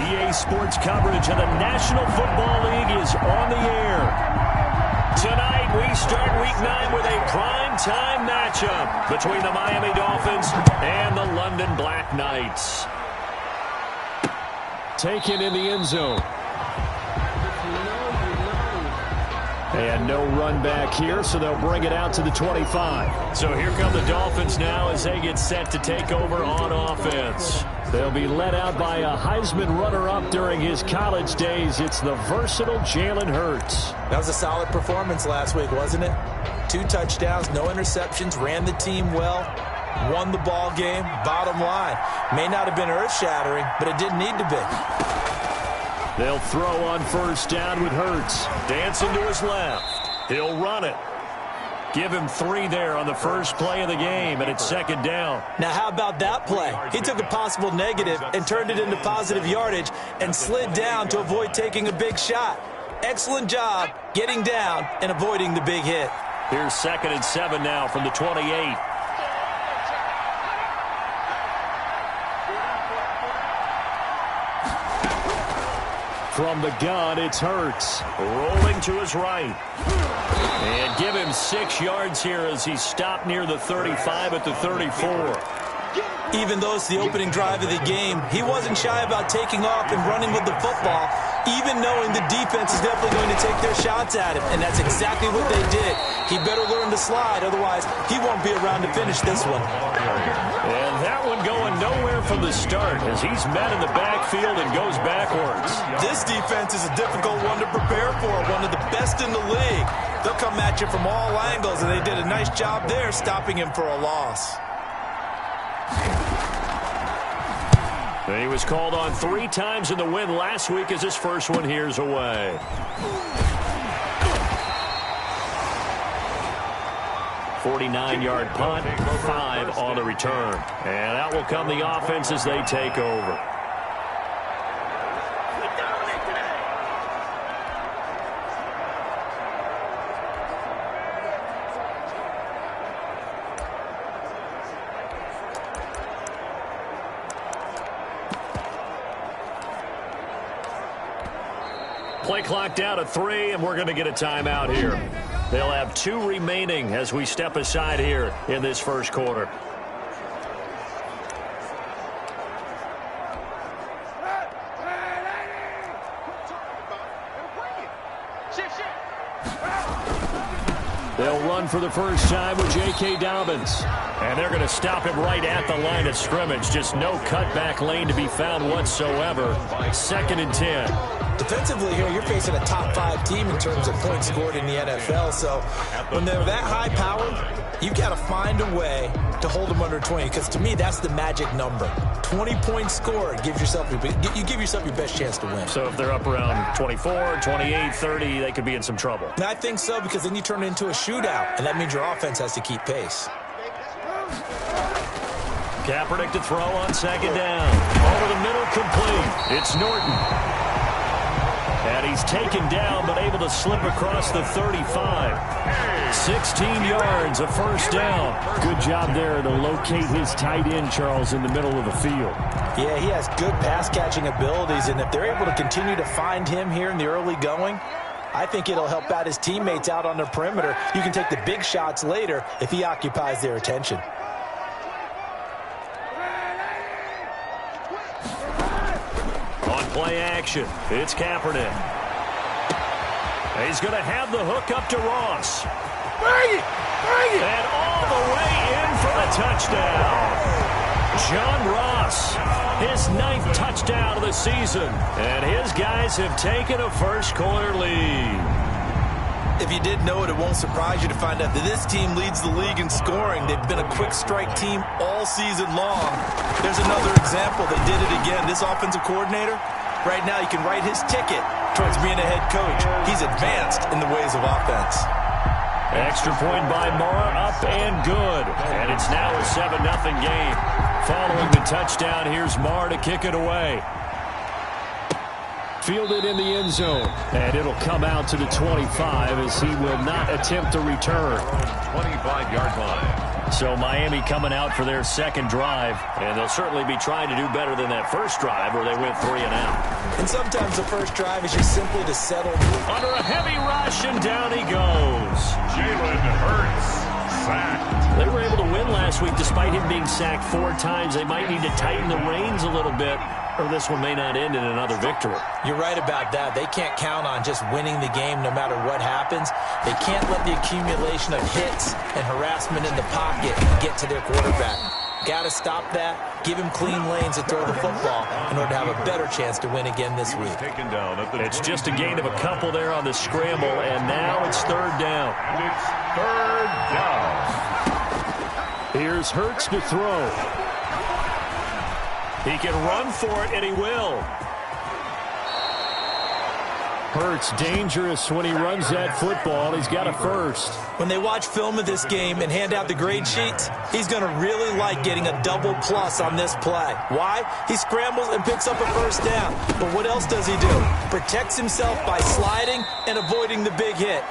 EA Sports coverage of the National Football League is on the air. Tonight, we start Week 9 with a prime-time matchup between the Miami Dolphins and the London Black Knights. Taken in the end zone. And no run back here, so they'll bring it out to the 25. So here come the Dolphins now as they get set to take over on offense. They'll be led out by a Heisman runner-up during his college days. It's the versatile Jalen Hurts. That was a solid performance last week, wasn't it? 2 touchdowns, no interceptions, ran the team well, won the ball game. Bottom line, may not have been earth-shattering, but it didn't need to be. They'll throw on first down with Hurts. Dancing to his left. He'll run it. Give him 3 there on the first play of the game, and it's second down. Now, how about that play? He took a possible negative and turned it into positive yardage and slid down to avoid taking a big shot. Excellent job getting down and avoiding the big hit. Here's 2nd and 7 now from the 28. From the gun, it's Hurts. Rolling to his right. And give him 6 yards here as he stopped near the 35 at the 34. Even though it's the opening drive of the game, he wasn't shy about taking off and running with the football, even knowing the defense is definitely going to take their shots at him. And that's exactly what they did. He better learn to slide, otherwise he won't be around to finish this one. And that one going nowhere from the start as he's met in the backfield and goes backwards. This defense is a difficult one to prepare for, one of the best in the league. They'll come at you from all angles, and they did a nice job there stopping him for a loss. And he was called on 3 times in the win last week as his first one here's away. 49-yard punt, 5 on the return. And out will come the offense as they take over. Play clock down to 3, and we're going to get a timeout here. They'll have 2 remaining as we step aside here in this first quarter. They'll run for the first time with J.K. Dobbins. And they're going to stop him right at the line of scrimmage. Just no cutback lane to be found whatsoever. 2nd and 10. Defensively here, you're facing a top 5 team in terms of points scored in the NFL. So when they're that high powered, you've got to find a way to hold them under 20. Because to me, that's the magic number. 20 points scored gives yourself you give yourself your best chance to win. So if they're up around 24, 28, 30, they could be in some trouble. And I think so, because then you turn it into a shootout, and that means your offense has to keep pace. Kaepernick to throw on 2nd down. Over the middle, complete. It's Norton. And he's taken down, but able to slip across the 35. 16 yards, a first down. Good job there to locate his tight end, Charles, in the middle of the field. Yeah, he has good pass-catching abilities, and if they're able to continue to find him here in the early going, I think it'll help out his teammates out on the perimeter. You can take the big shots later if he occupies their attention. Play action. It's Kaepernick. He's going to have the hook up to Ross. Bring it! And all the way in for a touchdown. John Ross, his 9th touchdown of the season. And his guys have taken a first quarter lead. If you didn't know it, it won't surprise you to find out that this team leads the league in scoring. They've been a quick strike team all season long. There's another example. They did it again. This offensive coordinator, right now, you can write his ticket towards being a head coach. He's advanced in the ways of offense. Extra point by Mara, up and good. And it's now a 7-0 game. Following the touchdown, here's Mara to kick it away. Fielded in the end zone. And it'll come out to the 25 as he will not attempt to return. 25-yard line. So Miami coming out for their second drive, and they'll certainly be trying to do better than that first drive where they went 3 and out. And sometimes the first drive is just simply to settle. Under a heavy rush, and down he goes. Jalen Hurts, sacked. They were able to win last week despite him being sacked 4 times. They might need to tighten the reins a little bit, or this one may not end in another victory. You're right about that. They can't count on just winning the game no matter what happens. They can't let the accumulation of hits and harassment in the pocket get to their quarterback. Got to stop that, give him clean lanes to throw the football in order to have a better chance to win again this week. It's just a gain of a couple there on the scramble, and now it's 3rd down. And it's 3rd down. Here's Hurts to throw. He can run for it, and he will. Hurts dangerous when he runs that football. He's got a first. When they watch film of this game and hand out the grade sheets, he's going to really like getting a double plus on this play. Why? He scrambles and picks up a first down. But what else does he do? Protects himself by sliding and avoiding the big hit.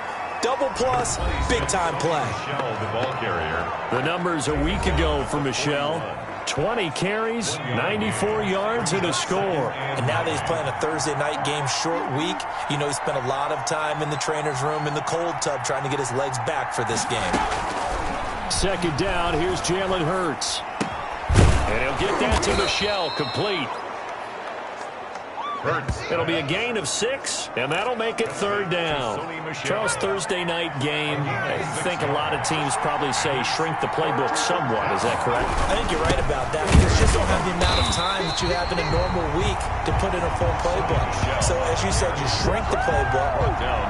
Double plus, big-time play. The ball carrier. The numbers a week ago for Michelle. 20 carries, 94 yards, and a score. And now that he's playing a Thursday night game, short week, you know he spent a lot of time in the trainer's room in the cold tub trying to get his legs back for this game. 2nd down, here's Jalen Hurts. And he'll get that to Michelle, complete. It'll be a gain of 6, and that'll make it 3rd down. Charles, Thursday night game, I think a lot of teams probably say shrink the playbook somewhat. Is that correct? I think you're right about that, because you just don't have the amount of time that you have in a normal week to put in a full playbook. So, as you said, you shrink the playbook,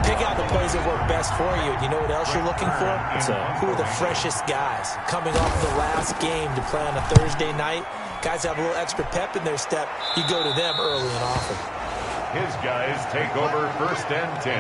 pick out the plays that work best for you. And you know what else you're looking for? Who are the freshest guys coming off the last game to play on a Thursday night? Guys have a little extra pep in their step. You go to them early and often. His guys take over 1st and 10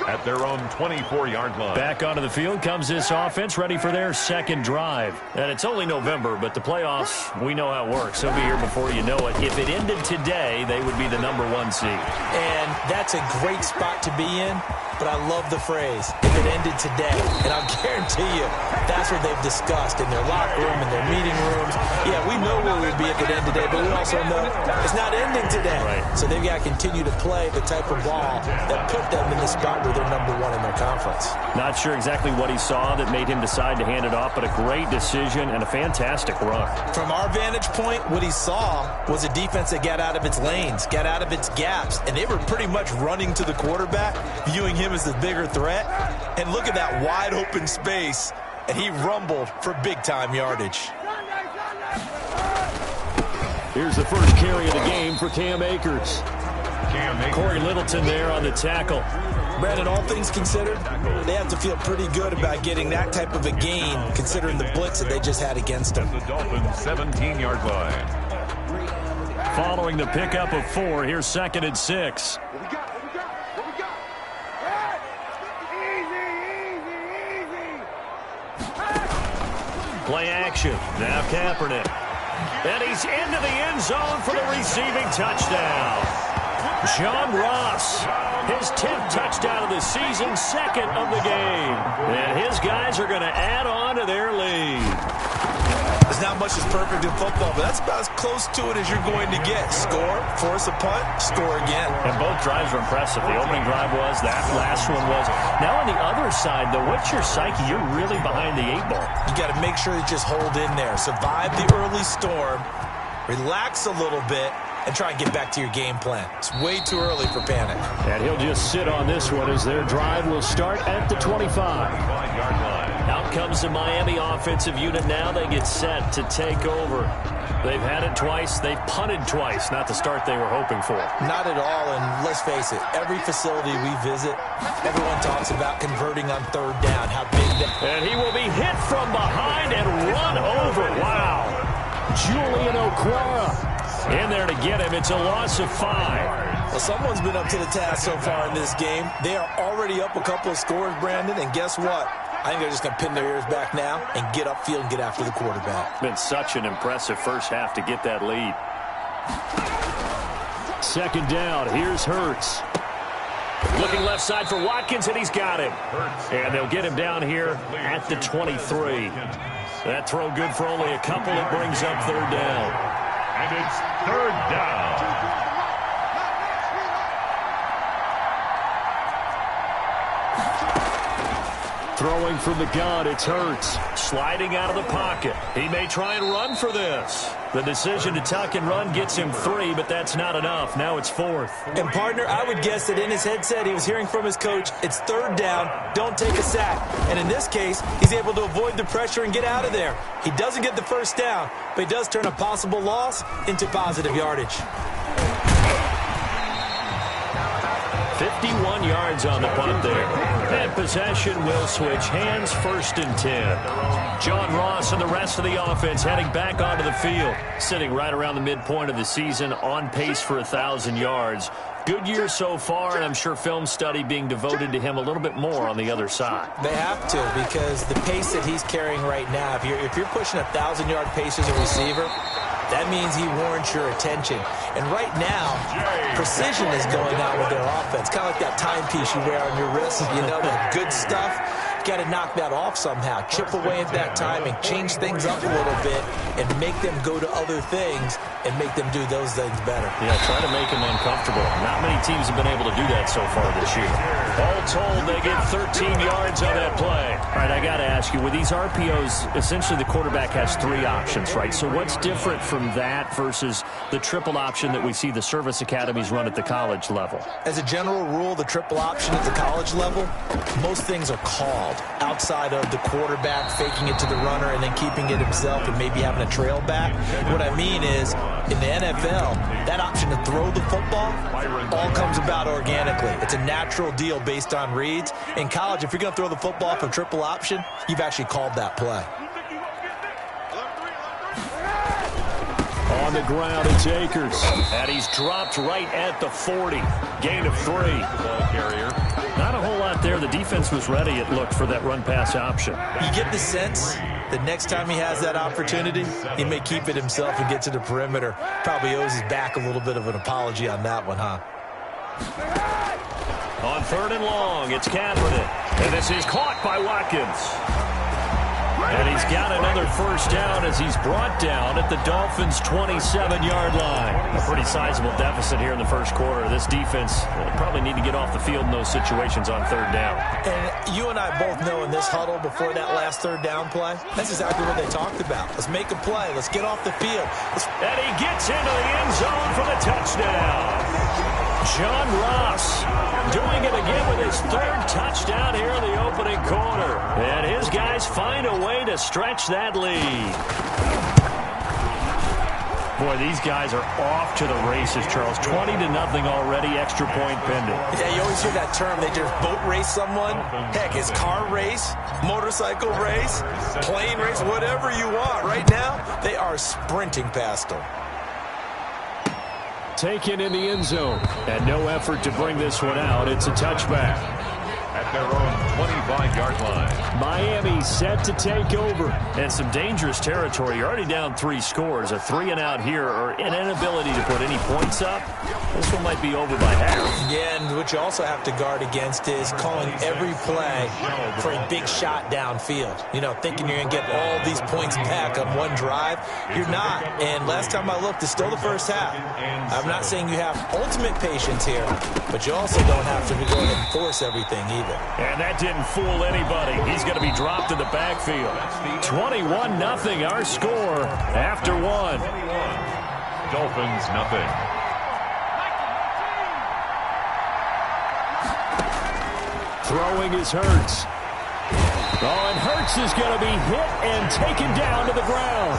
at their own 24-yard line. Back onto the field comes this offense, ready for their second drive. And it's only November, but the playoffs, we know how it works. They'll be here before you know it. If it ended today, they would be the #1 seed. And that's a great spot to be in. But I love the phrase, if it ended today. And I'll guarantee you, that's what they've discussed in their locker room, in their meeting rooms. Yeah, we know where we'd be if it ended today, but we also know it's not ending today. Right. So they've got to continue to play the type of ball that put them in the spot where they're #1 in their conference. Not sure exactly what he saw that made him decide to hand it off, but a great decision and a fantastic run. From our vantage point, what he saw was a defense that got out of its lanes, got out of its gaps, and they were pretty much running to the quarterback, viewing him as the bigger threat. And look at that wide open space, and he rumbled for big-time yardage. Here's the first carry of the game for Cam Akers. Corey Littleton there on the tackle. Brandon, all things considered, they have to feel pretty good about getting that type of a gain, considering the blitz that they just had against them. The Dolphins 17-yard line. Following the pickup of 4, here's 2nd and 6. Play action. Now Kaepernick. And he's into the end zone for the receiving touchdown. John Ross, his 10th touchdown of the season, 2nd of the game. And his guys are going to add on to their lead. There's not much that's perfect in football, but that's about as close to it as you're going to get. Score, force a punt, score again. And both drives were impressive. The opening drive was, that last one was. Now on the other side, though, what's your psyche? You're really behind the 8 ball. You got to make sure you just hold in there. Survive the early storm, relax a little bit, and try and get back to your game plan. It's way too early for panic. And he'll just sit on this one as their drive will start at the 25. 5-yard line. Out comes the Miami offensive unit now. They get set to take over. They've had it twice. They've punted twice. Not the start they were hoping for. Not at all, and let's face it, every facility we visit, everyone talks about converting on 3rd down, how big that... And he will be hit from behind and run over. Wow. Julian Okwara in there to get him. It's a loss of 5. Well, someone's been up to the task so far in this game. They are already up a couple of scores, Brandon, and guess what? I think they're just going to pin their ears back now and get upfield and get after the quarterback. Been such an impressive first half to get that lead. 2nd down. Here's Hurts. Looking left side for Watkins, and he's got him. And they'll get him down here at the 23. That throw good for only a couple. It brings up third down. And it's third down. Throwing from the gun, it's Hurts. Sliding out of the pocket. He may try and run for this. The decision to tuck and run gets him 3, but that's not enough. Now it's 4th. And, partner, I would guess that in his headset he was hearing from his coach, it's third down, don't take a sack. And in this case, he's able to avoid the pressure and get out of there. He doesn't get the first down, but he does turn a possible loss into positive yardage. 51 yards on the punt there. And possession will switch hands, 1st and 10. John Ross and the rest of the offense heading back onto the field, sitting right around the midpoint of the season, on pace for 1,000 yards. Good year so far, and I'm sure film study being devoted to him a little bit more on the other side. They have to, because the pace that he's carrying right now, if you're pushing 1,000-yard pace as a receiver, that means he warrants your attention. And right now, precision is going on with their offense. Kind of like that timepiece you wear on your wrist. You know, that good stuff. Got to knock that off somehow. Chip away at that timing. Change things up a little bit and make them go to other things and make them do those things better. Yeah, try to make them uncomfortable. Not many teams have been able to do that so far this year. All told, they get 13 yards on that play. All right, I got to ask you, with these RPOs, essentially the quarterback has 3 options, right? So what's different from that versus the triple option that we see the service academies run at the college level? As a general rule, the triple option at the college level, most things are called outside of the quarterback faking it to the runner and then keeping it himself and maybe having a trail back. What I mean is, in the NFL, that option to throw the football all comes about organically. It's a natural deal based on reads. In college, if you're going to throw the football for triple option, you've actually called that play. On the ground, it's Akers. And he's dropped right at the 40. Gain of 3. Ball carrier. Not a whole lot there. The defense was ready, it looked, for that run-pass option. You get the sense that next time he has that opportunity, he may keep it himself and get to the perimeter. Probably owes his back a little bit of an apology on that one, huh? On 3rd and long, it's Kaepernick. And this is caught by Watkins. And he's got another first down as he's brought down at the Dolphins' 27-yard line. A pretty sizable deficit here in the first quarter. This defense will probably need to get off the field in those situations on 3rd down. And you and I both know in this huddle before that last 3rd down play, that's exactly what they talked about. Let's make a play. Let's get off the field. And he gets into the end zone for the touchdown. John Ross doing it again with his 3rd touchdown here in the opening quarter. And his guys find a way to stretch that lead. Boy, these guys are off to the races, Charles. 20-0 already, extra point pending. Yeah, you always hear that term. They just boat race someone. Heck, it's car race, motorcycle race, plane race, whatever you want. Right now, they are sprinting past them. Taken in the end zone. And no effort to bring this one out. It's a touchback. At their own 25-yard line. Miami set to take over. And some dangerous territory. You're already down 3 scores. A 3-and-out here, or an inability to put any points up. This one might be over by half. Yeah, and what you also have to guard against is calling every play for a big shot downfield. You know, thinking you're going to get all these points back on one drive. You're not. And last time I looked, it's still the first half. I'm not saying you have ultimate patience here, but you also don't have to go ahead and force everything either. And that didn't fool anybody. He's going to be dropped in the backfield. 21-0 our score after 1. Dolphins nothing. Throwing is Hurts. Oh, and Hurts is going to be hit and taken down to the ground.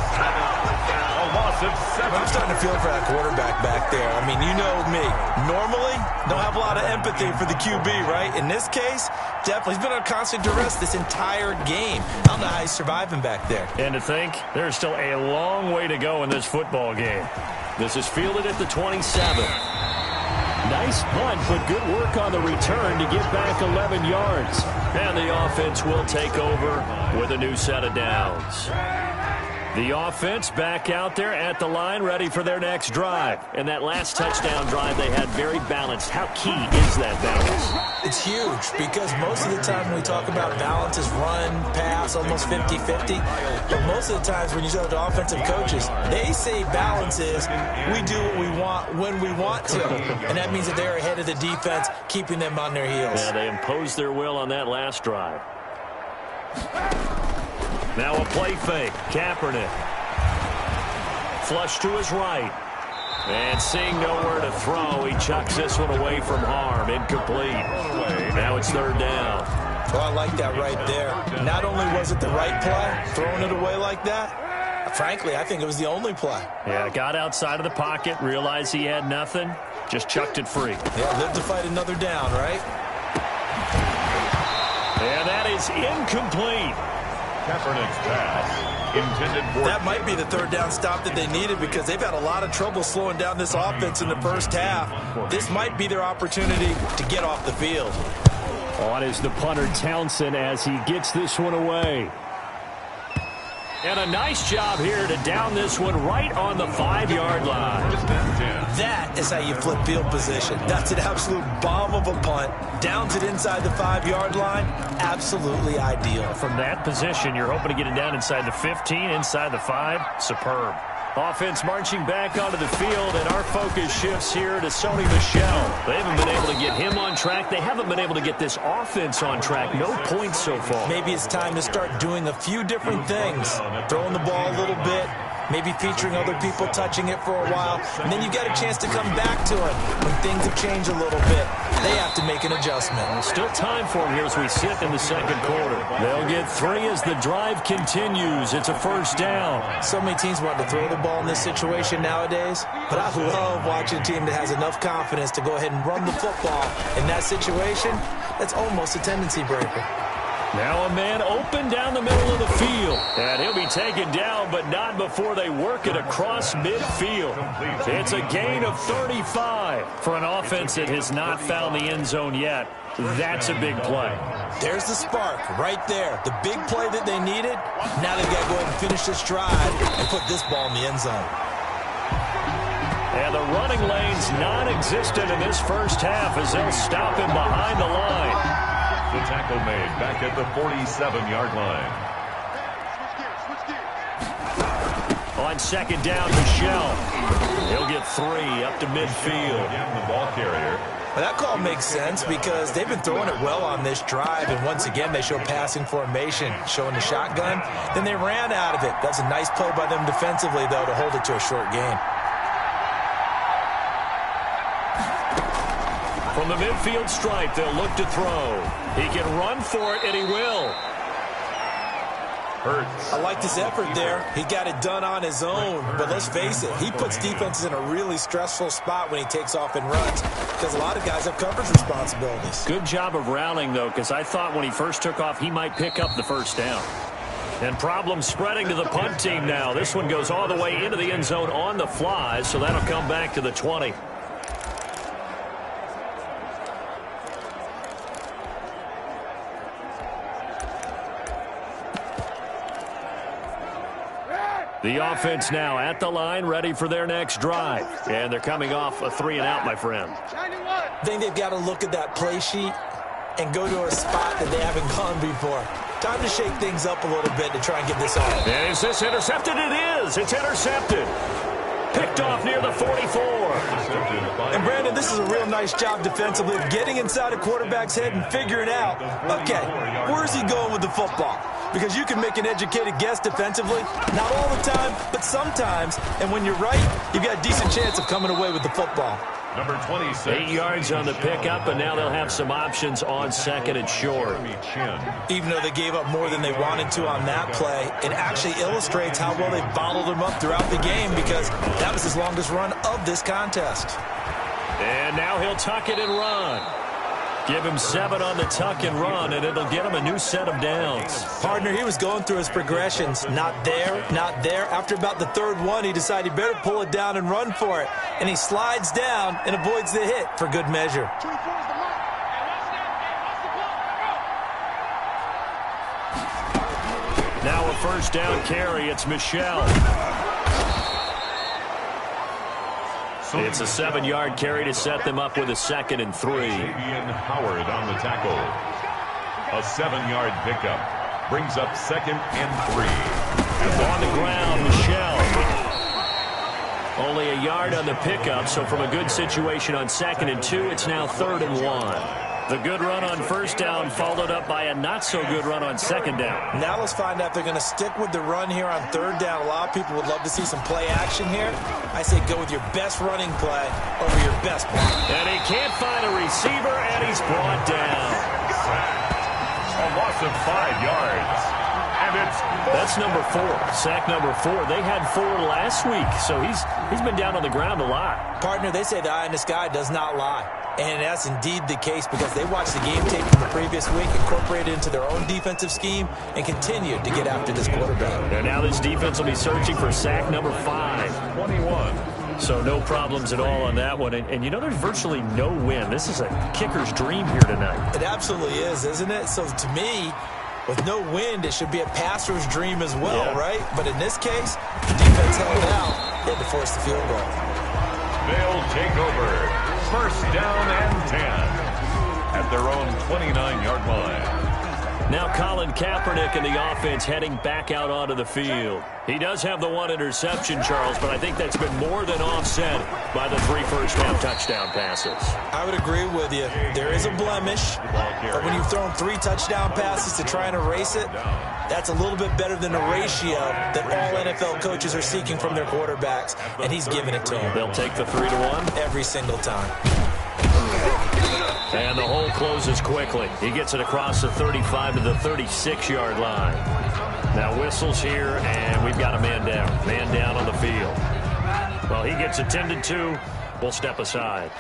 A loss of 7. I'm starting to feel for that quarterback back there. I mean, you know me. Normally, don't have a lot of empathy for the QB, right? In this case, definitely. He's been under constant duress this entire game. I don't know how he's surviving back there. And to think, there's still a long way to go in this football game. This is fielded at the 27. Nice punt, but good work on the return to get back 11 yards. And the offense will take over with a new set of downs. The offense back out there at the line, ready for their next drive. And that last touchdown drive they had very balanced. How key is that balance? It's huge because most of the time when we talk about balance is run, pass, almost 50-50. But most of the times when you talk to offensive coaches, they say balance is we do what we want when we want to. And that means that they're ahead of the defense, keeping them on their heels. Yeah, they imposed their will on that last drive. Now a play fake. Kaepernick. Flush to his right. And seeing nowhere to throw, he chucks this one away from harm. Incomplete. Now it's third down. Well, I like that right there. Not only was it the right play, throwing it away like that, frankly, I think it was the only play. Yeah, got outside of the pocket, realized he had nothing, just chucked it free. Yeah, live to fight another down, right? And that is incomplete. Kaepernick's pass intended for... That might be the third down stop that they needed because they've had a lot of trouble slowing down this offense in the first half. This might be their opportunity to get off the field. On is the punter Townsend as he gets this one away. And a nice job here to down this one right on the 5-yard line. That is how you flip field position. That's an absolute bomb of a punt. Downs it inside the 5-yard line. Absolutely ideal. From that position, you're hoping to get it down inside the 15, inside the 5. Superb. Offense marching back onto the field, and our focus shifts here to Sony Michel. They haven't been able to get him on track. They haven't been able to get this offense on track. No points so far. Maybe it's time to start doing a few different things. Throwing the ball a little bit, maybe featuring other people touching it for a while, and then you get a chance to come back to it when things have changed a little bit. They have to make an adjustment. Still time for them here as we sit in the second quarter. They'll get 3 as the drive continues. It's a first down. So many teams want to throw the ball in this situation nowadays, but I love watching a team that has enough confidence to go ahead and run the football. In that situation, that's almost a tendency breaker. Now a man open down the middle of the field. And he'll be taken down, but not before they work it across midfield. It's a gain of 35 for an offense that has not found the end zone yet. That's a big play. There's the spark right there. The big play that they needed. Now they've got to go ahead and finish this drive and put this ball in the end zone. And the running lane's non-existent in this first half as they'll stop him behind the line. The tackle made back at the 47-yard line. On second down, Michel. He'll get 3 up to midfield. Again, the ball carrier. Well, that call makes sense because they've been throwing it well on this drive, and once again they show passing formation, showing the shotgun. Then they ran out of it. That's a nice play by them defensively, though, to hold it to a short gain. From the midfield stripe, they'll look to throw. He can run for it, and he will. Hurts. I like this effort there. He got it done on his own, but let's face it, he puts defenses in a really stressful spot when he takes off and runs because a lot of guys have coverage responsibilities. Good job of rallying, though, because I thought when he first took off, he might pick up the first down. And problems spreading to the punt team now. This one goes all the way into the end zone on the fly, so that'll come back to the 20. The offense now at the line, ready for their next drive. And they're coming off a 3-and-out, my friend. I think they've got to look at that play sheet and go to a spot that they haven't gone before. Time to shake things up a little bit to try and get this off. And is this intercepted? It is. It's intercepted. Picked off near the 44. And, Brandon, this is a real nice job defensively of getting inside a quarterback's head and figuring out, okay, where's he going with the football? Because you can make an educated guess defensively, not all the time, but sometimes. And when you're right, you've got a decent chance of coming away with the football. Number 26. 8 yards on the pickup, and now they'll have some options on second and short. Even though they gave up more than they wanted to on that play, it actually illustrates how well they bottled them up throughout the game because that was his longest run of this contest. And now he'll tuck it and run. Give him 7 on the tuck and run, and it'll get him a new set of downs. Partner, he was going through his progressions. Not there, not there. After about the third one, he decided he better pull it down and run for it. And he slides down and avoids the hit for good measure. Now a first down carry. It's Michel. It's a 7-yard carry to set them up with a 2nd and 3. Xavier Howard on the tackle. A 7-yard pickup brings up 2nd and 3. On the ground, Michel. Only a yard on the pickup, so from a good situation on 2nd and 2, it's now 3rd and 1. The good run on first down followed up by a not-so-good run on 2nd down. Now let's find out if they're going to stick with the run here on 3rd down. A lot of people would love to see some play action here. I say go with your best running play over your best play. And he can't find a receiver, and he's brought down. A loss of 5 yards. And that's number 4. Sack number 4. They had 4 last week, so he's been down on the ground a lot. Partner, they say the eye in the sky does not lie. And that's indeed the case because they watched the game tape from the previous week, incorporated it into their own defensive scheme, and continued to get after this quarterback. And now this defense will be searching for sack number 5. 21. So no problems at all on that one. And you know there's virtually no win. This is a kicker's dream here tonight. It absolutely is, isn't it? So to me, with no wind, it should be a passer's dream as well, right? But in this case, the defense held out. They had to force the field goal. They'll take over. First down and 10 at their own 29-yard line. Now Colin Kaepernick and the offense heading back out onto the field. He does have the 1 interception, Charles, but I think that's been more than offset by the 3 first-half touchdown passes. I would agree with you. There is a blemish, but when you've thrown 3 touchdown passes to try and erase it, that's a little bit better than the ratio that all NFL coaches are seeking from their quarterbacks, and he's giving it to them. They'll take the 3-1 every single time. And the hole closes quickly. He gets it across the 35 to the 36-yard line. Now whistles here, and we've got a man down. Man down on the field. Well, he gets attended to. We'll step aside.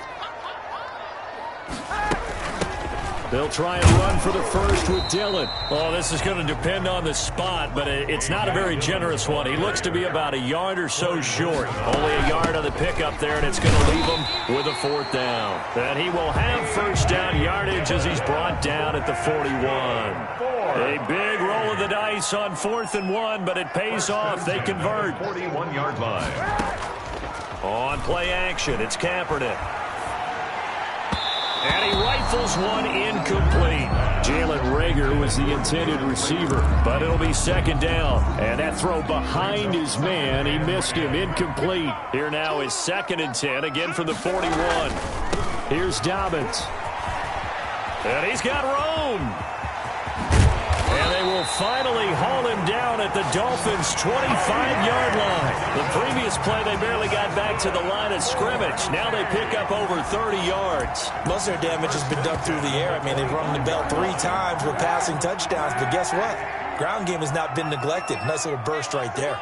They'll try and run for the first with Dillon. Oh, this is going to depend on the spot, but it's not a very generous one. He looks to be about a yard or so short. Only a yard on the pickup there, and it's going to leave him with a 4th down. And he will have first down yardage as he's brought down at the 41. A big roll of the dice on 4th and 1, but it pays off. They convert. 41-yard line. On play action, it's Kaepernick. And he rifles one incomplete. Jalen Reagor was the intended receiver, but it'll be 2nd down. And that throw behind his man, he missed him, incomplete. Here now is 2nd and 10, again from the 41. Here's Dobbins. And he's got room. And they will finally haul him down at the Dolphins' 25-yard line. The previous play, they barely got back to the line of scrimmage. Now they pick up over 30 yards. Most of their damage has been done through the air. I mean, they've rung the bell 3 times with passing touchdowns, but guess what? Ground game has not been neglected. Nice little burst right there.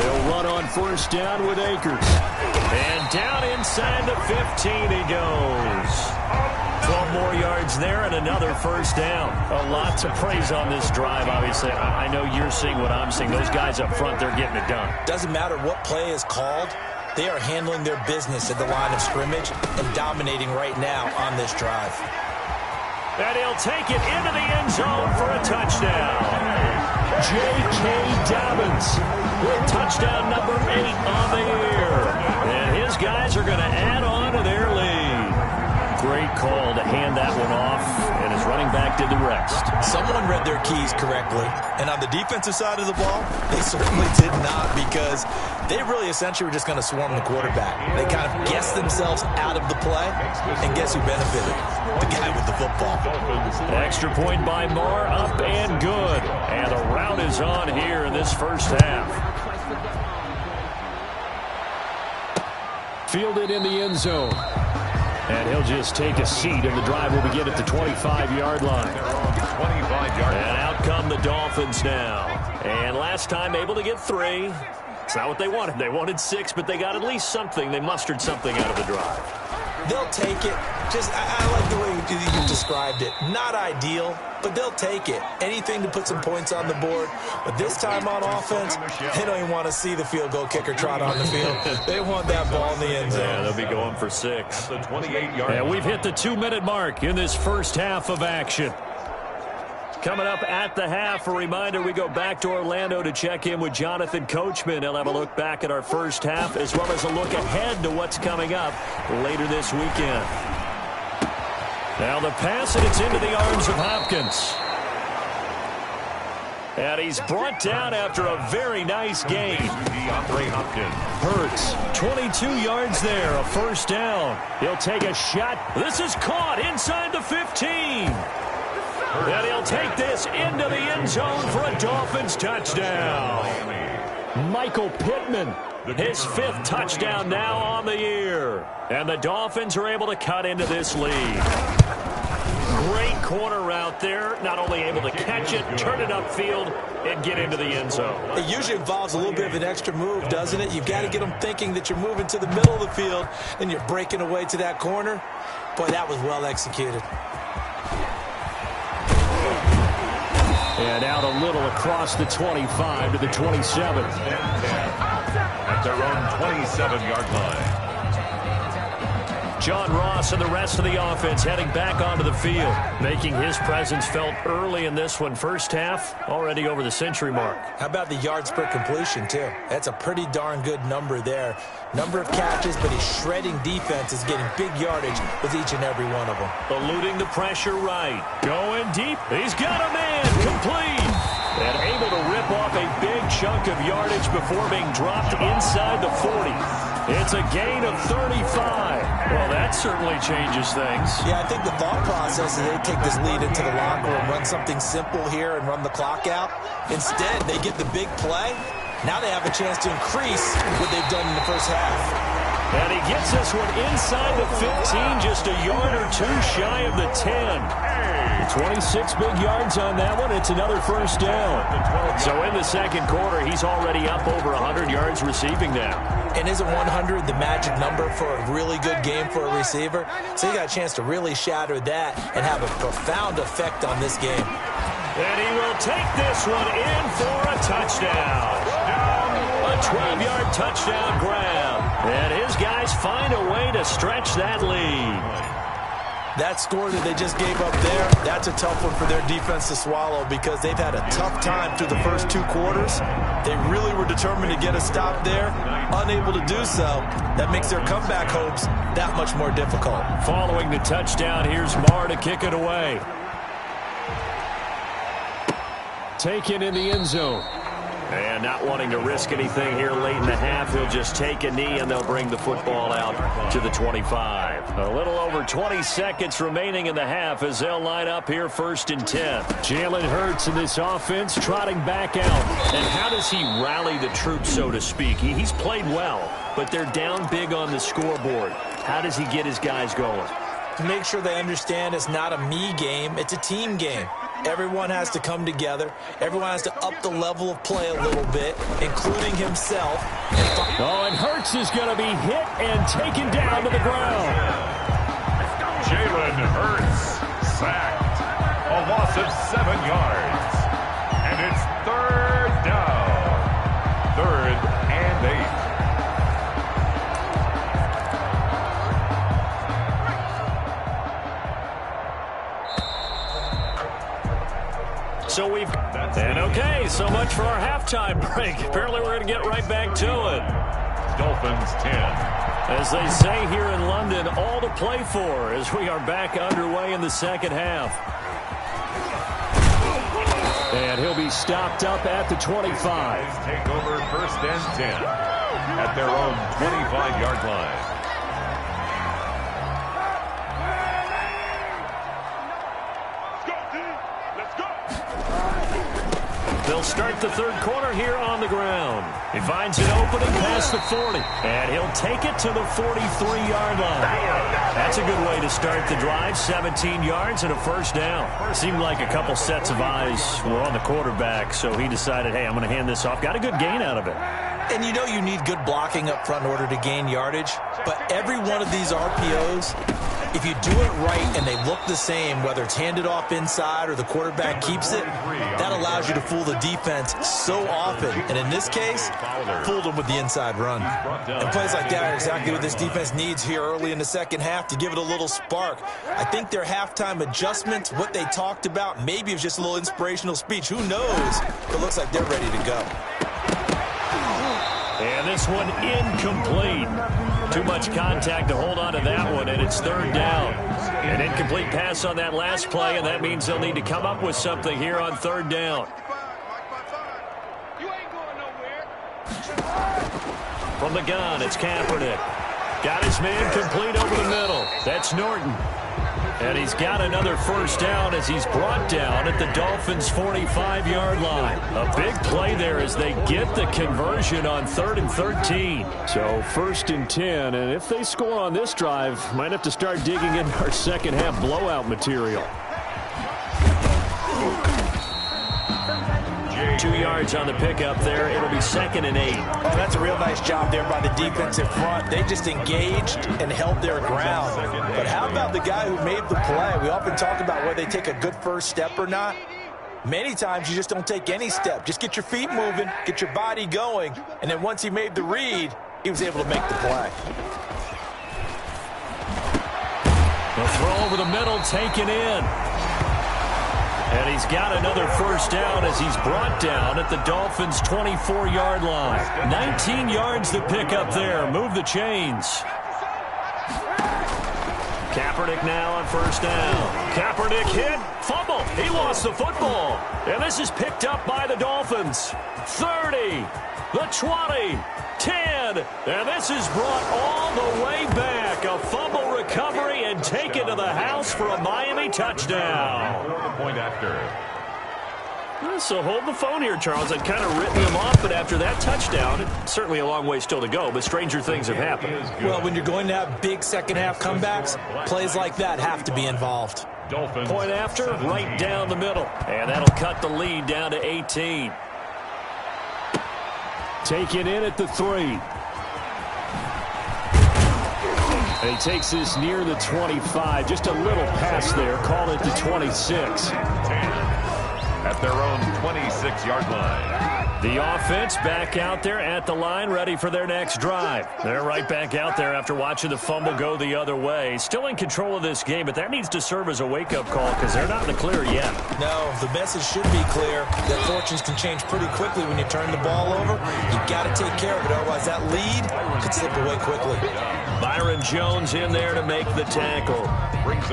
They'll run on first down with Akers. And down inside the 15 he goes. 12 more yards there and another first down. A lot to praise on this drive, obviously. I know you're seeing what I'm seeing. Those guys up front, they're getting it done. Doesn't matter what play is called. They are handling their business at the line of scrimmage and dominating right now on this drive. And he'll take it into the end zone for a touchdown. J.K. Dobbins with touchdown number 8 on the year. And his guys are going to add on to their lead. Great call to hand that one off, and his running back did the rest. Someone read their keys correctly, and on the defensive side of the ball, they certainly did not, because they really essentially were just going to swarm the quarterback. They kind of guessed themselves out of the play, and guess who benefited? The guy with the football. Extra point by Marr, up and good. And the rout is on here in this first half. Fielded in the end zone. And he'll just take a seat, and the drive will begin at the 25-yard line. 25-yard. And out come the Dolphins now. And last time able to get 3. It's not what they wanted. They wanted 6, but they got at least something. They mustered something out of the drive. They'll take it. I like the way you described it. Not ideal, but they'll take it. Anything to put some points on the board. But this time on offense, they don't even want to see the field goal kicker trot on the field. They want that ball in the end zone. Yeah, they'll be going for 6. The 28-yard. And we've hit the 2-minute mark in this first half of action. Coming up at the half, a reminder, we go back to Orlando to check in with Jonathan Coachman. He'll have a look back at our first half as well as a look ahead to what's coming up later this weekend. Now the pass, and it's into the arms of Hopkins. And he's brought down after a very nice gain. Hurts, 22 yards there, a first down. He'll take a shot. This is caught inside the 15. And he'll take this into the end zone for a Dolphins touchdown. Michael Pittman, his 5th touchdown now on the year. And the Dolphins are able to cut into this lead. Great corner route there. Not only able to catch it, turn it upfield, and get into the end zone. It usually involves a little bit of an extra move, doesn't it? You've got to get them thinking that you're moving to the middle of the field, and you're breaking away to that corner. Boy, that was well executed. And out a little across the 25 to the 27. At their own 27-yard line. John Ross and the rest of the offense heading back onto the field, making his presence felt early in this one. First half, already over the century mark. How about the yards per completion, too? That's a pretty darn good number there. Number of catches, but his shredding defense is getting big yardage with each and every one of them. Eluding the pressure right. Going deep. He's got a man. Complete. And able to rip off a big chunk of yardage before being dropped inside the 40. It's a gain of 35. Well, that certainly changes things. Yeah, I think the thought process is they take this lead into the locker room, run something simple here, and run the clock out. Instead, they get the big play. Now they have a chance to increase what they've done in the first half. And he gets this one inside the 15, just a yard or two shy of the 10. 26 big yards on that one. It's another first down. So in the second quarter, he's already up over 100 yards receiving now. And isn't 100 the magic number for a really good game for a receiver? So you got a chance to really shatter that and have a profound effect on this game. And he will take this one in for a touchdown. A 12-yard touchdown grab. And his guys find a way to stretch that lead. That score that they just gave up there, that's a tough one for their defense to swallow because they've had a tough time through the first 2 quarters. They really were determined to get a stop there, unable to do so. That makes their comeback hopes that much more difficult. Following the touchdown, here's Marr to kick it away. Taken in the end zone. And not wanting to risk anything here late in the half, he'll just take a knee and they'll bring the football out to the 25. A little over 20 seconds remaining in the half as they'll line up here 1st and 10. Jalen Hurts in this offense trotting back out. And how does he rally the troops, so to speak? He's played well, but they're down big on the scoreboard. How does he get his guys going? To make sure they understand it's not a me game, it's a team game. Everyone has to come together. Everyone has to up the level of play a little bit, including himself. And Hurts is going to be hit and taken down to the ground. Jalen Hurts sacked. A loss of 7 yards. And it's 3rd down. 3rd and 8. So okay, so much for our halftime break. Apparently we're going to get right back to it. Dolphins 10. As they say here in London, all to play for as we are back underway in the second half. And he'll be stopped up at the 25. Take over 1st and 10 at their own 25-yard line. They'll start the 3rd quarter here on the ground. He finds an opening past the 40, and he'll take it to the 43-yard line. That's a good way to start the drive, 17 yards and a first down. Seemed like a couple sets of eyes were on the quarterback, so he decided, hey, I'm going to hand this off. Got a good gain out of it. And you know you need good blocking up front in order to gain yardage, but every one of these RPOs If you do it right and they look the same, whether it's handed off inside or the quarterback keeps it, that allows you to fool the defense so often. And in this case, fooled them with the inside run. And plays like that are exactly what this defense needs here early in the second half to give it a little spark. I think their halftime adjustments, what they talked about, maybe it was just a little inspirational speech. Who knows? It looks like they're ready to go. And this one incomplete. Too much contact to hold on to that one, and it's third down. An incomplete pass on that last play, and that means they'll need to come up with something here on third down. From the gun, it's Kaepernick. Got his man complete over the middle. That's Norton. And he's got another first down as he's brought down at the Dolphins' 45-yard line. A big play there as they get the conversion on 3rd and 13. So 1st and 10, and if they score on this drive, might have to start digging in our second half blowout material. 2 yards on the pickup there. It'll be 2nd and 8. Oh, that's a real nice job there by the defensive front. They just engaged and held their ground. But how about the guy who made the play? We often talk about whether they take a good first step or not. Many times you just don't take any step. Just get your feet moving, get your body going, and then once he made the read, he was able to make the play. The throw over the middle, taken in. And he's got another first down as he's brought down at the Dolphins' 24-yard line. 19 yards to pick up there. Move the chains. Kaepernick now on first down. Kaepernick hit. Fumble. He lost the football. And this is picked up by the Dolphins. 30. The 20. 10. And this is brought all the way back. A fumble recovery and taken to the house for a Miami touchdown. Point after. So hold the phone here, Charles. I'd kind of written him off, but after that touchdown, it's certainly a long way still to go, but stranger things have happened. Well, when you're going to have big second-half comebacks, plays like that have to be involved. Dolphins. Point after, right down the middle. And that'll cut the lead down to 18. Taken in at the 3. And he takes this near the 25. Just a little pass there. Call it the 26. At their own 26-yard line. The offense back out there at the line, ready for their next drive. They're right back out there after watching the fumble go the other way. Still in control of this game, but that needs to serve as a wake-up call because they're not in the clear yet. No, the message should be clear that fortunes can change pretty quickly when you turn the ball over. You've got to take care of it, otherwise that lead could slip away quickly. Byron Jones in there to make the tackle.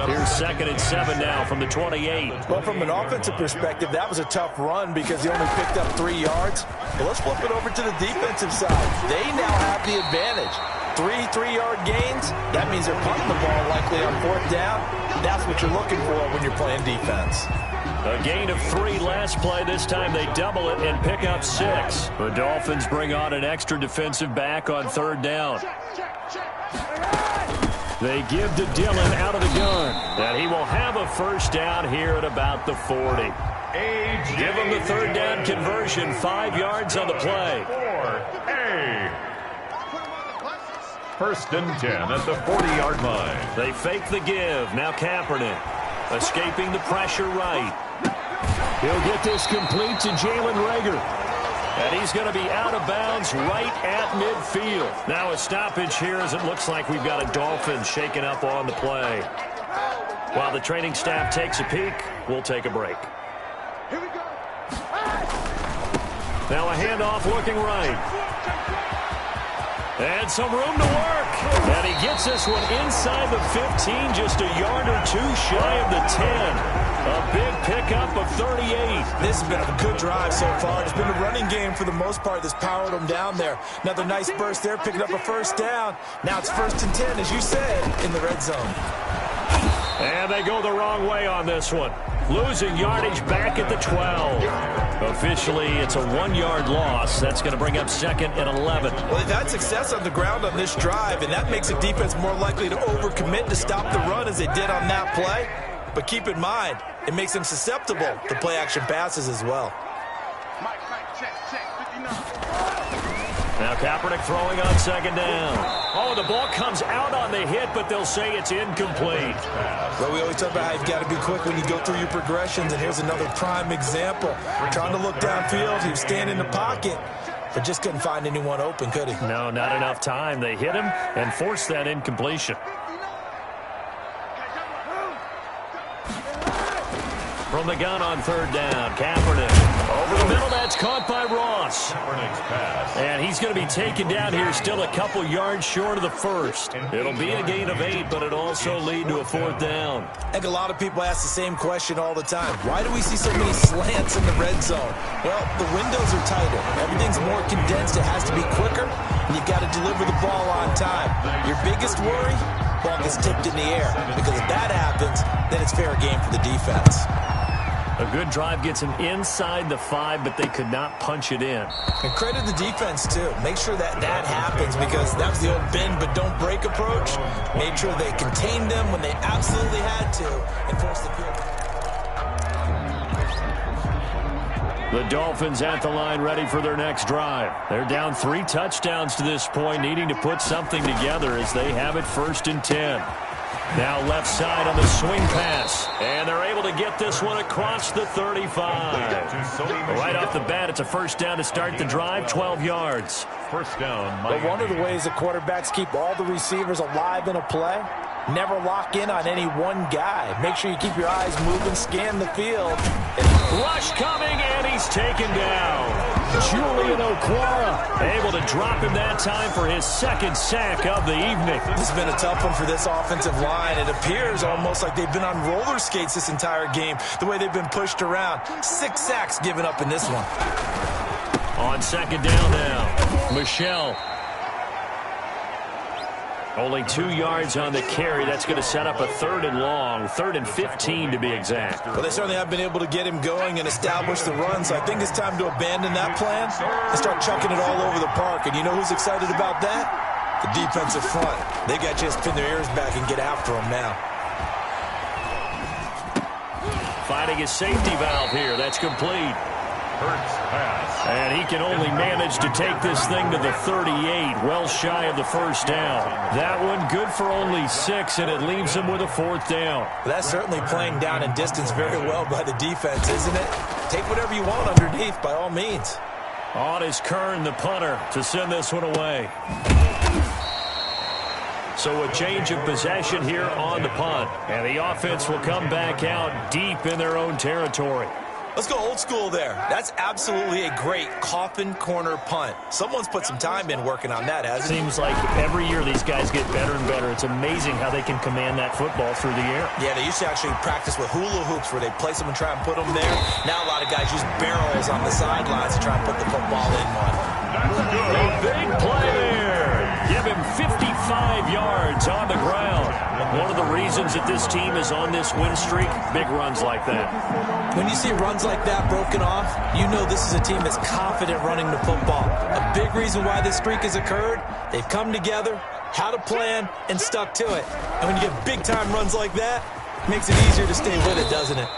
Here's 2nd and 7 now from the 28. Well, from an offensive perspective, that was a tough run because he only picked up 3 yards. But let's flip it over to the defensive side. They now have the advantage. 3-3-yard gains, that means they're punting the ball likely on 4th down. That's what you're looking for when you're playing defense. A gain of 3 last play. This time they double it and pick up 6. The Dolphins bring on an extra defensive back on 3rd down. They give to Dillon out of the gun. And he will have a first down here at about the 40. Give him the 3rd down conversion. 5 yards on the play. 1st and 10 at the 40-yard line. They fake the give. Now Kaepernick escaping the pressure right. He'll get this complete to Jalen Reagor. And he's going to be out of bounds right at midfield. Now a stoppage here as it looks like we've got a Dolphin shaken up on the play. While the training staff takes a peek, we'll take a break. Now a handoff looking right. And some room to work. And he gets this one inside the 15, just a yard or 2 shy of the 10. A big pickup of 38. This has been a good drive so far. It's been a running game for the most part that's powered them down there. Another nice burst there, picking up a first down. Now it's 1st and 10, as you said, in the red zone. And they go the wrong way on this one. Losing yardage back at the 12. Officially, it's a 1-yard loss. That's going to bring up 2nd and 11. Well, they've had success on the ground on this drive, and that makes the defense more likely to overcommit to stop the run as they did on that play. But keep in mind, it makes them susceptible to play-action passes as well. Now Kaepernick throwing on second down. Oh, the ball comes out on the hit, but they'll say it's incomplete. Well, we always talk about how you've got to be quick when you go through your progressions, and here's another prime example. Trying to look downfield, he was standing in the pocket, but just couldn't find anyone open, could he? No, not enough time. They hit him and forced that incompletion. From the gun on third down, Kaepernick. Over the middle, that's caught by Ross. And he's going to be taken down here, still a couple yards short of the first. It'll be a gain of 8, but it'll also lead to a fourth down. I think a lot of people ask the same question all the time. Why do we see so many slants in the red zone? Well, the windows are tighter. Everything's more condensed. It has to be quicker, and you've got to deliver the ball on time. Your biggest worry? Ball gets tipped in the air. Because if that happens, then it's fair game for the defense. A good drive gets him inside the 5, but they could not punch it in. And credit the defense, too. Make sure that happens, because that was the old bend but don't break approach. Made sure they contained them when they absolutely had to and forced the field. The Dolphins at the line, ready for their next drive. They're down 3 touchdowns to this point, needing to put something together as they have it 1st and 10. Now left side on the swing pass. And they're able to get this one across the 35. Right off the bat, it's a first down to start the drive, 12 yards. First down, But one of the ways the quarterbacks keep all the receivers alive in a play, never lock in on any one guy. Make sure you keep your eyes moving, scan the field. Rush coming, and he's taken down. Julian Okwara able to drop him that time for his 2nd sack of the evening. This has been a tough one for this offensive line. It appears almost like they've been on roller skates this entire game, the way they've been pushed around. 6 sacks given up in this one. On second down now, Michelle. Only 2 yards on the carry. That's going to set up a 3rd and long, 3rd and 15 to be exact. Well, they certainly have been able to get him going and establish the run, so I think it's time to abandon that plan and start chucking it all over the park. And you know who's excited about that? The defensive front. They got to just pin their ears back and get after him now. Finding his safety valve here. That's complete. And he can only manage to take this thing to the 38, well shy of the first down. That one good for only 6, and it leaves him with a 4th down. That's certainly playing down in distance very well by the defense, isn't it? Take whatever you want underneath, by all means. On is Kern, the punter, to send this one away. So a change of possession here on the punt. And the offense will come back out deep in their own territory. Let's go old school there. That's absolutely a great coffin corner punt. Someone's put some time in working on that, hasn't it? Seems like every year these guys get better and better. It's amazing how they can command that football through the air. Yeah, they used to actually practice with hula hoops where they place them and try and put them there. Now a lot of guys use barrels on the sidelines to try and put the football in one. A big play there. Give him 55 yards on the ground. One of the reasons that this team is on this win streak, big runs like that. When you see runs like that broken off, you know this is a team that's confident running the football. A big reason why this streak has occurred, they've come together, had a plan, and stuck to it. And when you get big-time runs like that, it makes it easier to stay with it, doesn't it?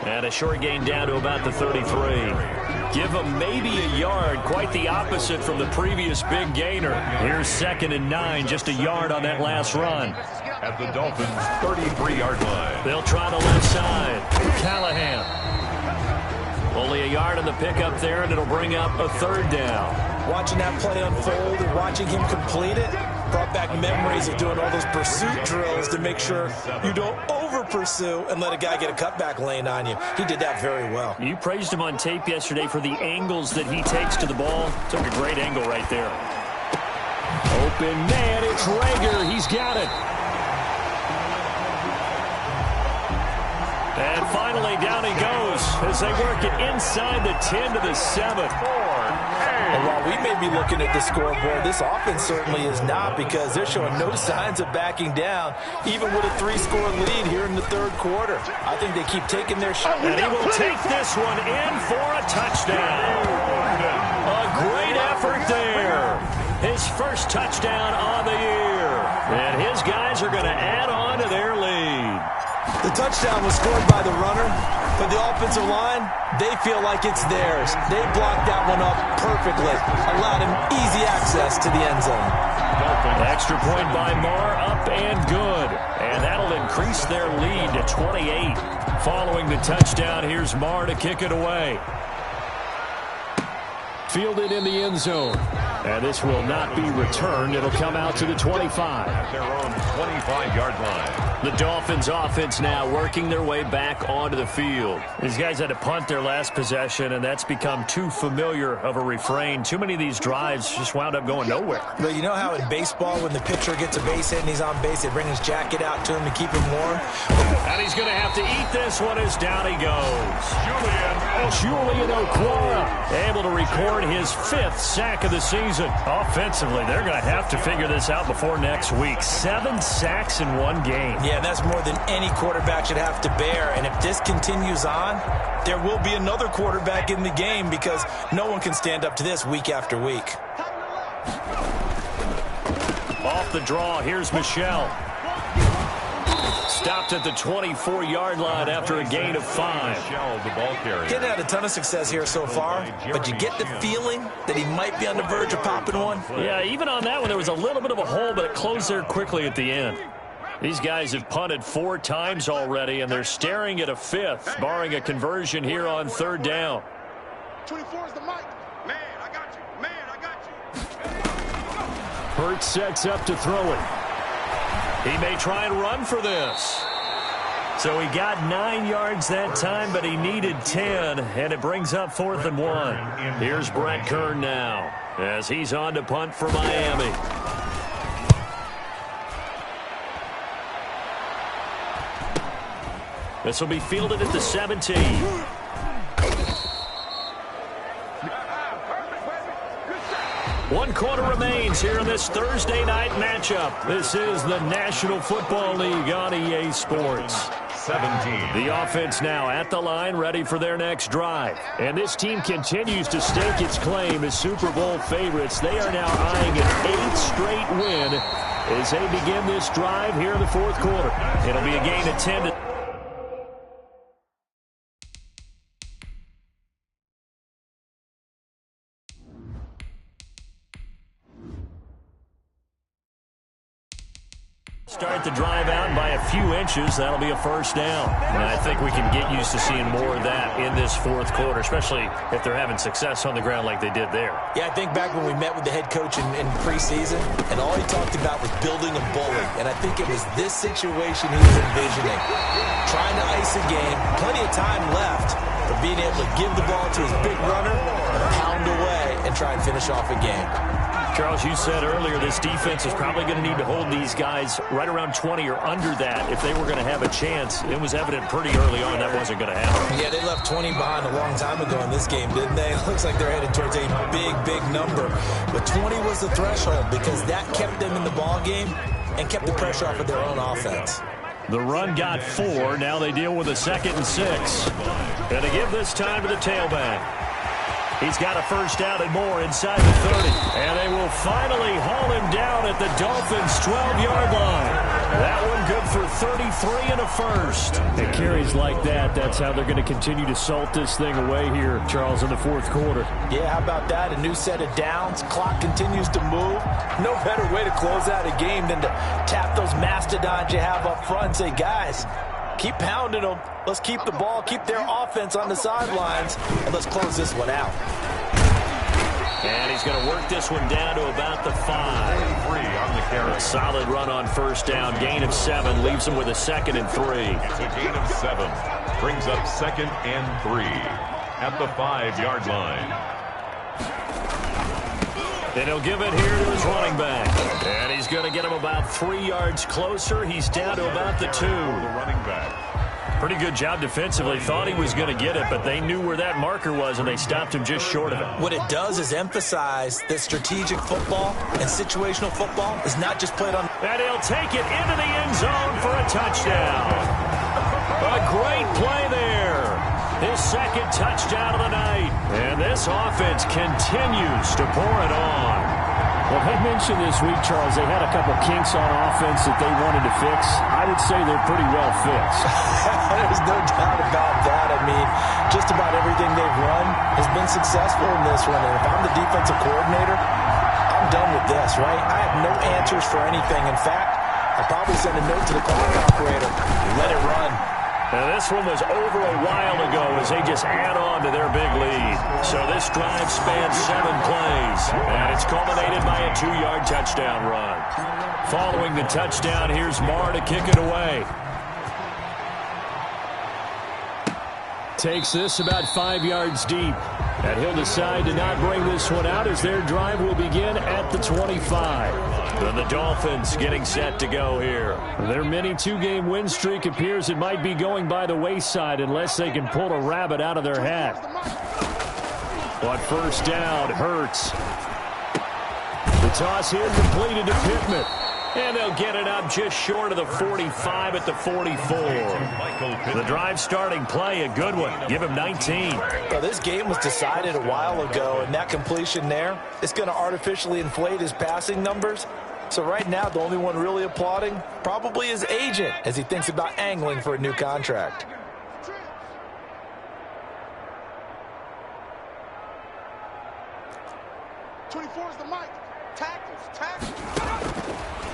And a short gain down to about the 33. Give him maybe a yard, quite the opposite from the previous big gainer. Here's 2nd and 9, just a yard on that last run. At the Dolphins' 33-yard line. They'll try the left side. Callahan. Only a yard on the pickup there, and it'll bring up a 3rd down. Watching that play unfold and watching him complete it brought back memories of doing all those pursuit drills to make sure you don't over-pursue and let a guy get a cutback lane on you. He did that very well. You praised him on tape yesterday for the angles that he takes to the ball. Took a great angle right there. Open man, it's Rager. He's got it. And finally, down he goes as they work it inside the 10 to the 7. And while we may be looking at the scoreboard, this offense certainly is not, because they're showing no signs of backing down, even with a 3-score lead here in the 3rd quarter. I think they keep taking their shot. And he will take this one in for a touchdown. A great effort there. His first touchdown of the year. And his guys are going to add on to their lead. The touchdown was scored by the runner, For the offensive line, they feel like it's theirs. They blocked that one up perfectly, allowed him easy access to the end zone. Extra point by Marr, up and good. And that'll increase their lead to 28. Following the touchdown, here's Marr to kick it away. Fielded in the end zone. And this will not be returned. It'll come out to the 25. At their own 25-yard line. The Dolphins offense now working their way back onto the field. These guys had to punt their last possession, and that's become too familiar of a refrain. Too many of these drives just wound up going nowhere. But you know how in baseball, when the pitcher gets a base hit and he's on base, they bring his jacket out to him to keep him warm? And he's going to have to eat this one as down he goes. Julian Okwara able to record his 5th sack of the season. Offensively, they're going to have to figure this out before next week. 7 sacks in one game. Yeah, that's more than any quarterback should have to bear. And if this continues on, There will be another quarterback in the game because no one can stand up to this week after week. Off the draw, here's Michel. Stopped at the 24-yard line after a gain of 5. Getting had a ton of success here so far, but you get the feeling that he might be on the verge of popping one. Yeah, even on that one, there was a little bit of a hole, but it closed there quickly at the end. These guys have punted 4 times already, and they're staring at a 5th, barring a conversion here on 3rd down. 24 is the mic. Man, I got you. Man, I got you. Hurts sets up to throw it. He may try and run for this. So he got 9 yards that time, but he needed 10, and it brings up 4th and 1. Here's Brett Kern now as he's on to punt for Miami. This will be fielded at the 17. 1 quarter remains here in this Thursday night matchup. This is the National Football League on EA Sports. 17. The offense now at the line, ready for their next drive. And this team continues to stake its claim as Super Bowl favorites. They are now eyeing an 8th straight win as they begin this drive here in the 4th quarter. It'll be a gain of 10 to start the drive out by a few inches. That'll be a 1st down. And I think we can get used to seeing more of that in this 4th quarter, especially if they're having success on the ground like they did there. Yeah, I think back when we met with the head coach in preseason, and all he talked about was building a bully. And I think it was this situation he was envisioning. Trying to ice a game, plenty of time left, but being able to give the ball to his big runner, pound away, and try and finish off a game. Charles, you said earlier this defense is probably going to need to hold these guys right around 20 or under that if they were going to have a chance. It was evident pretty early on that wasn't going to happen. Yeah, they left 20 behind a long time ago in this game, didn't they? It looks like they're headed towards a big, big number. But 20 was the threshold because that kept them in the ball game and kept the pressure off of their own offense. The run got 4. Now they deal with a 2nd and 6. And to give this time to the tailback. He's got a 1st down and more inside the 30. And they will finally haul him down at the Dolphins' 12-yard line. That one good for 33 and a 1st. And carries like that, that's how they're going to continue to salt this thing away here, Charles, in the 4th quarter. Yeah, how about that? A new set of downs. Clock continues to move. No better way to close out a game than to tap those mastodons you have up front and say, guys, keep pounding them. Let's keep the ball, keep their offense on the sidelines, and let's close this one out. And he's going to work this one down to about the 5. 3 on the carry. A solid run on 1st down. Gain of 7 leaves him with a 2nd and 3. It's a gain of 7. Brings up 2nd and 3 at the 5-yard line. And he'll give it here to his running back. And he's going to get him about 3 yards closer. He's down to about the 2. The running back. Pretty good job defensively. Thought he was going to get it, but they knew where that marker was, and they stopped him just short of it. What it does is emphasize that strategic football and situational football is not just played on. And he'll take it into the end zone for a touchdown. A great play there. His 2nd touchdown of the night. And this offense continues to pour it on. Well, they mentioned this week, Charles, they had a couple kinks on offense that they wanted to fix. I would say they're pretty well fixed. There's no doubt about that. I mean, just about everything they've run has been successful in this one. And if I'm the defensive coordinator, I'm done with this, right? I have no answers for anything. In fact, I'll probably send a note to the clock operator. Let it run. Now, this one was over a while ago as they just add on to their big lead. So this drive spans 7 plays, and it's culminated by a 2-yard touchdown run. Following the touchdown, here's Marr to kick it away. Takes this about 5 yards deep. And he'll decide to not bring this one out as their drive will begin at the 25. And the Dolphins getting set to go here. Their mini 2-game win streak appears it might be going by the wayside unless they can pull a rabbit out of their hat. On first down, Hurts. The toss here completed to Pittman. And they'll get it up just short of the 45 at the 44. The drive starting play, a good one. Give him 19. Well, this game was decided a while ago, and that completion there is going to artificially inflate his passing numbers. So right now, the only one really applauding probably his agent as he thinks about angling for a new contract.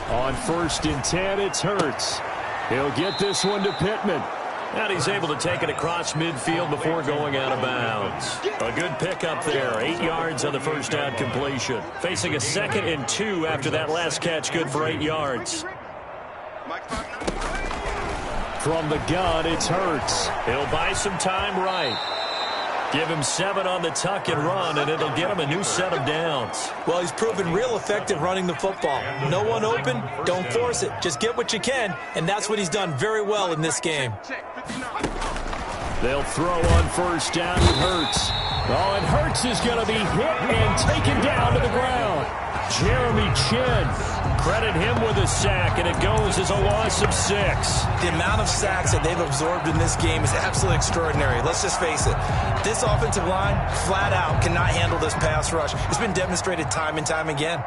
On first and 10, it's Hurts. He'll get this one to Pittman. And he's able to take it across midfield before going out of bounds. A good pickup there. 8 yards on the first down completion. Facing a 2nd and 2 after that last catch, good for 8 yards. From the gun, it's Hurts. He'll buy some time right. Give him 7 on the tuck and run, and it'll get him a new set of downs. Well, he's proven real effective running the football. No one open, don't force it. Just get what you can, and that's what he's done very well in this game. They'll throw on first down with Hurts. Oh, and Hurts is going to be hit and taken down to the ground. Jeremy Chin. Credit him with a sack, and it goes as a loss of 6. The amount of sacks that they've absorbed in this game is absolutely extraordinary. Let's just face it. This offensive line, flat out, cannot handle this pass rush. It's been demonstrated time and time again.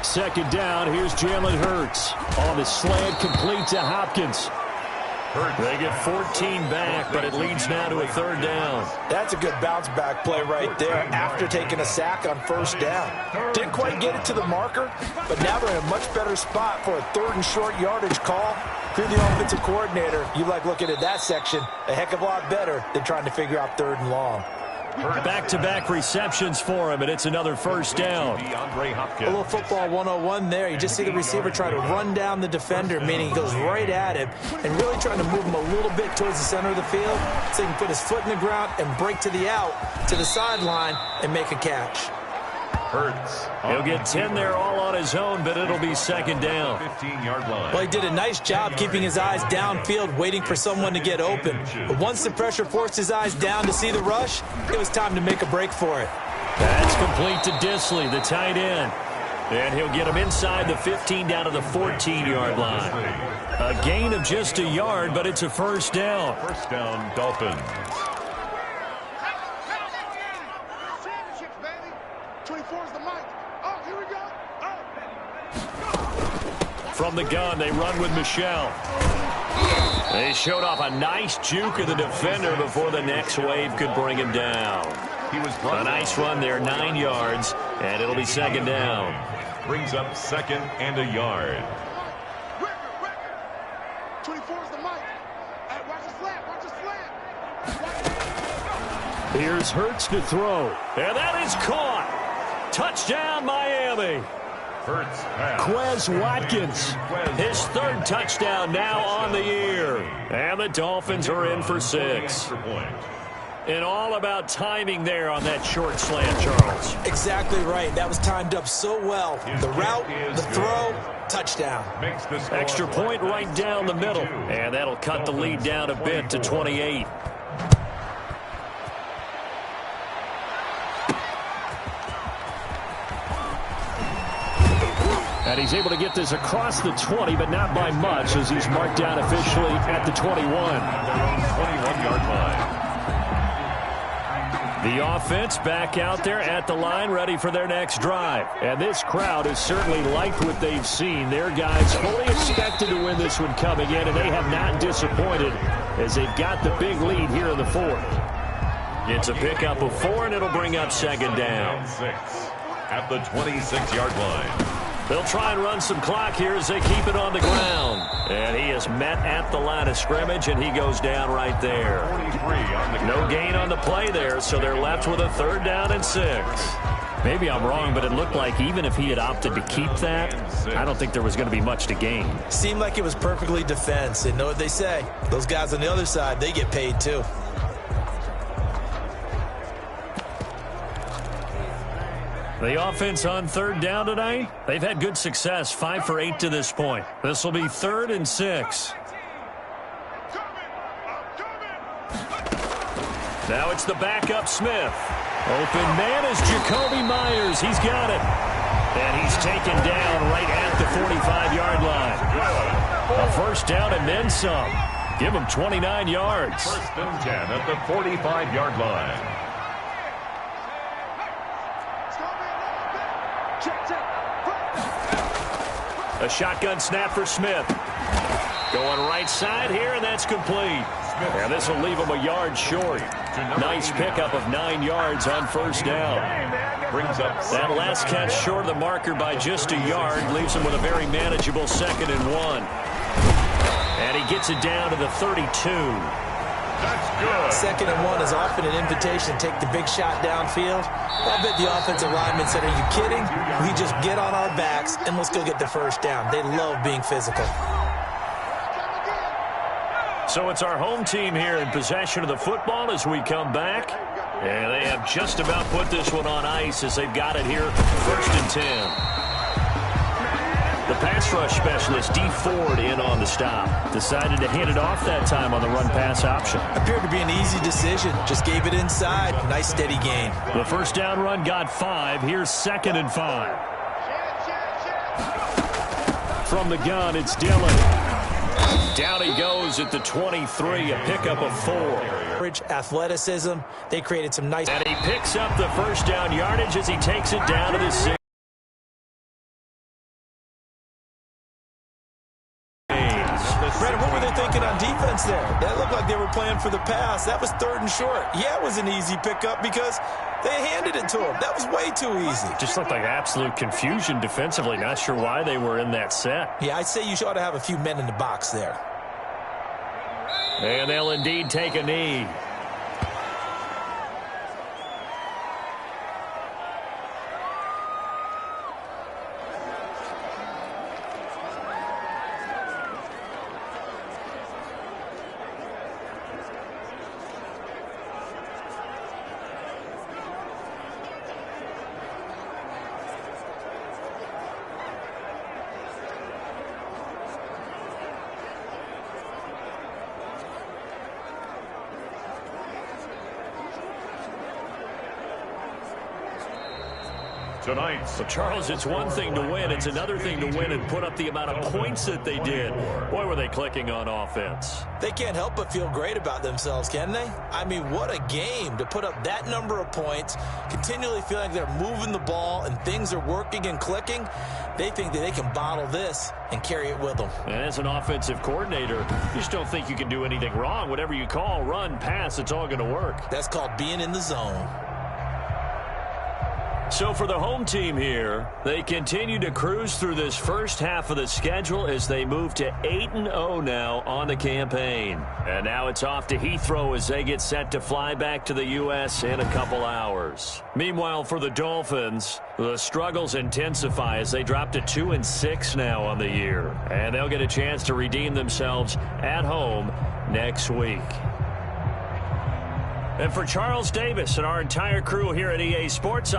Second down, here's Jalen Hurts. On the slant, complete to Hopkins. They get 14 back, but it leads now to a 3rd down. That's a good bounce-back play right there after taking a sack on first down. Didn't quite get it to the marker, but now they're in a much better spot for a 3rd and short yardage call. If you're the offensive coordinator, you like looking at that section a heck of a lot better than trying to figure out 3rd and long. Back-to-back receptions for him, and it's another first down. A little football 101 there. You just see the receiver try to run down the defender, meaning he goes right at him and really trying to move him a little bit towards the center of the field so he can put his foot in the ground and break to the out, to the sideline, and make a catch. Hurts. He'll get 10 there all on his own, but it'll be 2nd down. 15-yard line. Well, he did a nice job keeping his eyes downfield, waiting for someone to get open. But once the pressure forced his eyes down to see the rush, it was time to make a break for it. That's complete to Disley, the tight end. And he'll get him inside the 15 down to the 14-yard line. A gain of just a yard, but it's a first down. First down, Dolphins. From the gun, they run with Michelle. They showed off a nice juke of the defender before the next wave could bring him down. A nice run there, 9 yards, and it'll be 2nd down. Brings up 2nd and a yard. 24's the mic. Hey, watch the slant. Here's Hurts to throw. And that is caught. Touchdown, Miami. Hurts pass. Quez Watkins, his 3rd touchdown now on the year. And the Dolphins are in for 6. And all about timing there on that short slant, Charles. Exactly right. That was timed up so well. The route, the throw, touchdown. Extra point right down the middle. And that'll cut the lead down a bit to 28. And he's able to get this across the 20, but not by much, as he's marked down officially at the 21. 21-yard line. The offense back out there at the line, ready for their next drive. And this crowd has certainly liked what they've seen. Their guys fully expected to win this one coming in, and they have not disappointed as they've got the big lead here in the fourth. It's a pickup of 4, and it'll bring up second down. 6 at the 26-yard line. They'll try and run some clock here as they keep it on the ground. And he is met at the line of scrimmage, and he goes down right there. 43 on the No gain on the play there, so they're left with a 3rd down and 6. Maybe I'm wrong, but it looked like even if he had opted to keep that, I don't think there was going to be much to gain. Seemed like it was perfectly defense. And know what they say? Those guys on the other side, they get paid too. The offense on 3rd down tonight, they've had good success, 5 for 8 to this point. This will be 3rd and 6. Now it's the backup Smith. Open man is Jacoby Myers. He's got it. And he's taken down right at the 45-yard line. A 1st down and then some. Give him 29 yards. 1st and 10 at the 45-yard line. A shotgun snap for Smith. Going right side here, and that's complete. And this will leave him a yard short. Nice pickup of 9 yards on 1st down. Brings up that last catch short of the marker by just a yard. Leaves him with a very manageable 2nd and 1. And he gets it down to the 32. That's good. 2nd and 1 is often an invitation to take the big shot downfield. I bet the offensive lineman said, are you kidding? We just get on our backs and let's go get the 1st down. They love being physical. So it's our home team here in possession of the football as we come back. And they have just about put this one on ice as they've got it here, 1st and 10. The pass rush specialist, D. Ford, in on the stop. Decided to hand it off that time on the run-pass option. Appeared to be an easy decision. Just gave it inside. Nice, steady gain. The 1st down run got 5. Here's 2nd and 5. From the gun, it's Dillon. Down he goes at the 23, a pickup of 4. Athleticism. They created some nice... And he picks up the 1st down yardage as he takes it down to the 6. Brandon, what were they thinking on defense there? That looked like they were playing for the pass. That was 3rd and short. Yeah, it was an easy pickup because they handed it to him. That was way too easy. Just looked like absolute confusion defensively. Not sure why they were in that set. Yeah, I'd say you ought to have a few men in the box there. And they'll indeed take a knee. Tonight. Well, Charles, it's one thing to win. It's another thing to win and put up the amount of points that they did. Boy, were they clicking on offense. They can't help but feel great about themselves, can they? I mean, what a game to put up that number of points, continually feeling like they're moving the ball and things are working and clicking. They think that they can bottle this and carry it with them. And as an offensive coordinator, you just don't think you can do anything wrong. Whatever you call, run, pass, it's all going to work. That's called being in the zone. So for the home team here, they continue to cruise through this 1st half of the schedule as they move to 8-0 now on the campaign. And now it's off to Heathrow as they get set to fly back to the U.S. in a couple hours. Meanwhile, for the Dolphins, the struggles intensify as they drop to 2-6 now on the year. And they'll get a chance to redeem themselves at home next week. And for Charles Davis and our entire crew here at EA Sports,